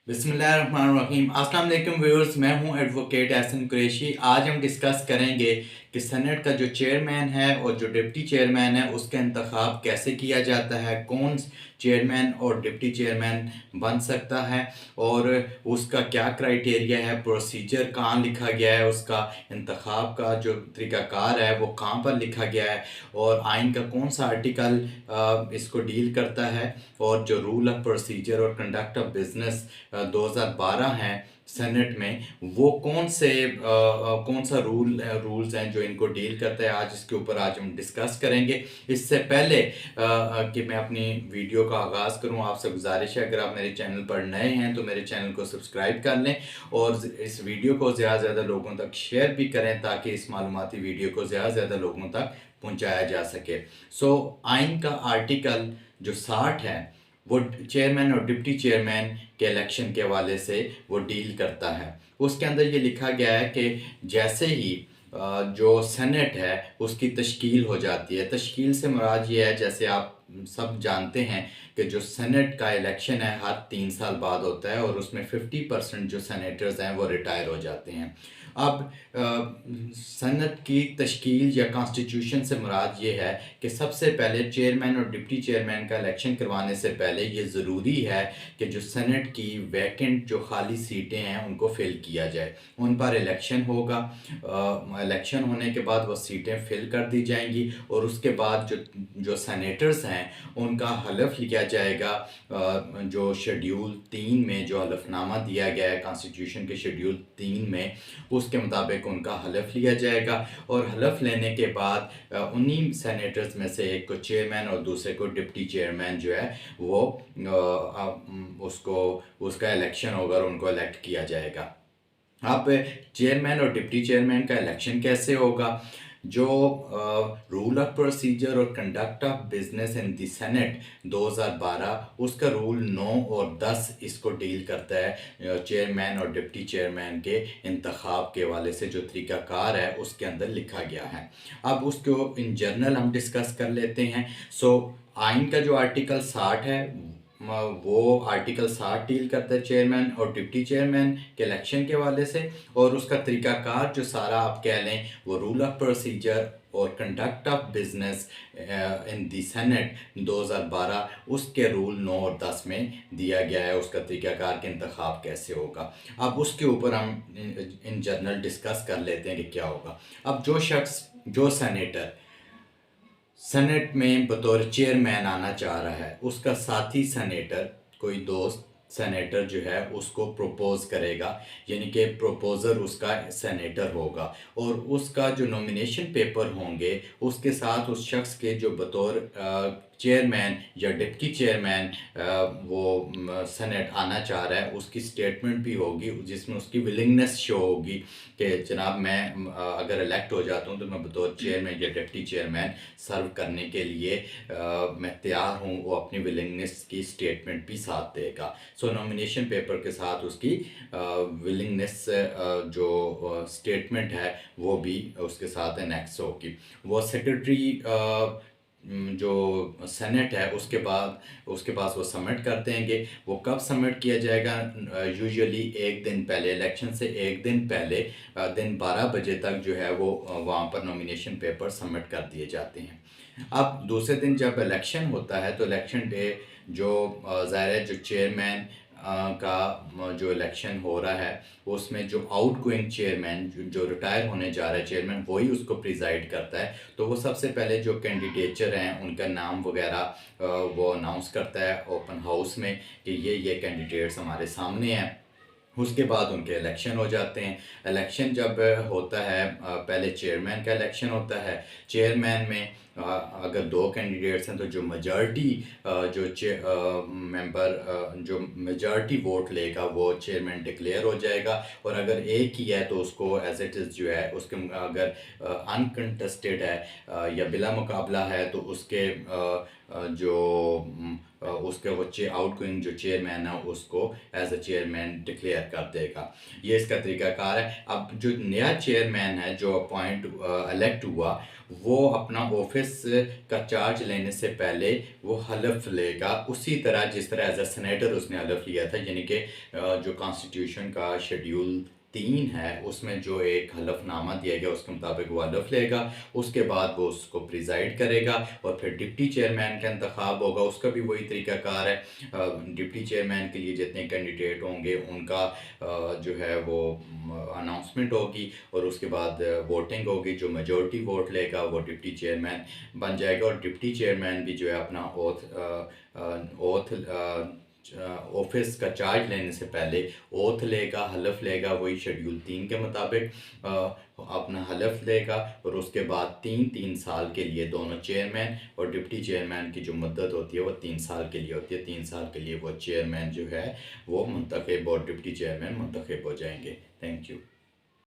बिस्मिल्लाहिर्रहमानिर्रहीम। अस्सलाम वालेकुम व्यूअर्स, मैं हूं एडवोकेट एहसन कुरैशी। आज हम डिस्कस करेंगे कि सेनेट का जो चेयरमैन है और जो डिप्टी चेयरमैन है उसका इंतखाब कैसे किया जाता है, कौन चेयरमैन और डिप्टी चेयरमैन बन सकता है और उसका क्या क्राइटेरिया है, प्रोसीजर कहाँ लिखा गया है, उसका इंतखाब का जो तरीक़ाकार है वो कहाँ पर लिखा गया है और आइन का कौन सा आर्टिकल इसको डील करता है और जो रूल ऑफ प्रोसीजर और कंडक्ट ऑफ बिजनेस 2012 हैं सेनेट में, वो कौन सा रूल्स हैं जो इनको डील करता है। आज हम डिस्कस करेंगे। इससे पहले कि मैं अपनी वीडियो का आगाज़ करूं, आपसे गुजारिश है अगर आप मेरे चैनल पर नए हैं तो मेरे चैनल को सब्सक्राइब कर लें और इस वीडियो को ज़्यादा से ज़्यादा लोगों तक शेयर भी करें ताकि इस मालूमाती वीडियो को ज़्यादा से ज़्यादा लोगों तक पहुंचाया जा सके। आइन का आर्टिकल जो 60 है वो चेयरमैन और डिप्टी चेयरमैन के इलेक्शन के हवाले से वो डील करता है। उसके अंदर ये लिखा गया है कि जैसे ही जो सेनेट है उसकी तश्कील हो जाती है। तश्कील से मुराद ये है, जैसे आप सब जानते हैं कि जो सेनेट का इलेक्शन है हर 3 साल बाद होता है और उसमें 50% जो सेनेटर्स हैं वो रिटायर हो जाते हैं। अब सेनेट की तश्कील या कॉन्स्टिट्यूशन से मुराद ये है कि सबसे पहले चेयरमैन और डिप्टी चेयरमैन का इलेक्शन करवाने से पहले ये ज़रूरी है कि जो सेनेट की वैकेंट जो खाली सीटें हैं उनको फिल किया जाए। उन पर इलेक्शन होगा। इलेक्शन होने के बाद वो सीटें फिल कर दी जाएंगी और उसके बाद जो सेनेटर्स हैं उनका हलफ लिया जाएगा। जो शेड्यूल 3 में जो हलफनामा दिया गया है कॉन्स्टिट्यूशन के शेड्यूल 3 में, उसके मुताबिक उनका हलफ लिया जाएगा और हलफ लेने के बाद उन्हीं सेनेटर्स में से एक को चेयरमैन और दूसरे को डिप्टी चेयरमैन जो है वो उसको उसका इलेक्शन होगा और उनको इलेक्ट किया जाएगा। अब चेयरमैन और डिप्टी चेयरमैन का इलेक्शन कैसे होगा? जो रूल ऑफ प्रोसीजर और conduct of business in the senate 2012 उसका रूल 9 और 10 इसको डील करता है। चेयरमैन और डिप्टी चेयरमैन के इंतखाब के हवाले से जो तरीक़ाकार है उसके अंदर लिखा गया है। अब उसको इन जनरल हम डिस्कस कर लेते हैं। आइन का जो आर्टिकल 60 है वो आर्टिकल 60 डील करता है चेयरमैन और डिप्टी चेयरमैन के इलेक्शन के हवाले से और उसका तरीक़ाकार जो सारा आप कह लें वो रूल ऑफ प्रोसीजर और conduct of business in the senate 2012 उसके रूल 9 और 10 में दिया गया है। उसका तरीक़ाकार के इंतखाब कैसे होगा, अब उसके ऊपर हम इन जनरल डिस्कस कर लेते हैं कि क्या होगा। अब जो सेनेटर सेनेट में बतौर चेयरमैन आना चाह रहा है उसका साथी सेनेटर, कोई दोस्त सेनेटर जो है उसको प्रपोज करेगा, यानी कि प्रपोज़र उसका सेनेटर होगा और उसका जो नॉमिनेशन पेपर होंगे उसके साथ उस शख्स के जो बतौर चेयरमैन या डिप्टी चेयरमैन वो सेनेट आना चाह रहा है उसकी स्टेटमेंट भी होगी जिसमें उसकी विलिंगनेस शो होगी कि जनाब मैं अगर इलेक्ट हो जाता हूँ तो मैं बतौर चेयरमैन या डिप्टी चेयरमैन सर्व करने के लिए मैं तैयार हूँ। वो अपनी विलिंगनेस की स्टेटमेंट भी साथ देगा। नॉमिनेशन पेपर के साथ उसकी विलिंगनेस जो स्टेटमेंट है वो भी उसके साथ एनेक्स होगी। वो सेक्रेटरी जो सेनेट है उसके पास वो सबमिट कर देंगे। वो कब सबमिट किया जाएगा? यूजुअली एक दिन पहले, इलेक्शन से एक दिन पहले दिन 12 बजे तक जो है वो वहाँ पर नॉमिनेशन पेपर सबमिट कर दिए जाते हैं। अब दूसरे दिन जब इलेक्शन होता है तो इलेक्शन डे जो ज़ाहिर है जो चेयरमैन का जो इलेक्शन हो रहा है उसमें जो आउटगोइंग चेयरमैन जो रिटायर होने जा रहा है चेयरमैन वही उसको प्रिजाइड करता है। तो वो सबसे पहले जो कैंडिडेचर हैं उनका नाम वगैरह वो अनाउंस करता है ओपन हाउस में कि ये कैंडिडेट्स हमारे सामने हैं। उसके बाद उनके इलेक्शन हो जाते हैं। इलेक्शन जब होता है पहले चेयरमैन का इलेक्शन होता है। चेयरमैन में अगर 2 कैंडिडेट्स हैं तो जो मेजॉरिटी जो मेजॉरिटी वोट लेगा वो चेयरमैन डिक्लेयर हो जाएगा और अगर एक ही है तो उसको एज इट इज़ जो है उसके अगर अनकंटेस्टेड है या बिला मुकाबला है तो उसके जो उसके वो आउटगोइंग जो चेयरमैन है उसको एज अ चेयरमैन डिक्लेयर कर देगा। ये इसका तरीकाकार है। अब जो नया चेयरमैन है जो अपॉइंट इलेक्ट हुआ, वो अपना ऑफिस का चार्ज लेने से पहले वो हलफ लेगा, उसी तरह जिस तरह एज अ सेनेटर उसने हलफ लिया था। यानी कि जो कॉन्स्टिट्यूशन का शेड्यूल 3 है उसमें जो एक हलफनामा दिया गया उसके मुताबिक वो हलफ लेगा। उसके बाद वो उसको प्रिजाइड करेगा और फिर डिप्टी चेयरमैन का इंतखाब होगा, उसका भी वही तरीकाकार है। डिप्टी चेयरमैन के लिए जितने कैंडिडेट होंगे उनका जो है वो अनाउंसमेंट होगी और उसके बाद वोटिंग होगी। जो मेजॉरिटी वोट लेगा वो डिप्टी चेयरमैन बन जाएगा। और डिप्टी चेयरमैन भी जो है अपना ओथ ऑफिस का चार्ज लेने से पहले ओथ लेगा, हलफ लेगा, वही शेड्यूल 3 के मुताबिक अपना हलफ लेगा। और उसके बाद 3-3 साल के लिए दोनों चेयरमैन और डिप्टी चेयरमैन की जो मुद्दत होती है वो 3 साल के लिए होती है। 3 साल के लिए वो चेयरमैन जो है वो मुंतखब और डिप्टी चेयरमैन मुंतखब हो जाएंगे। Thank you.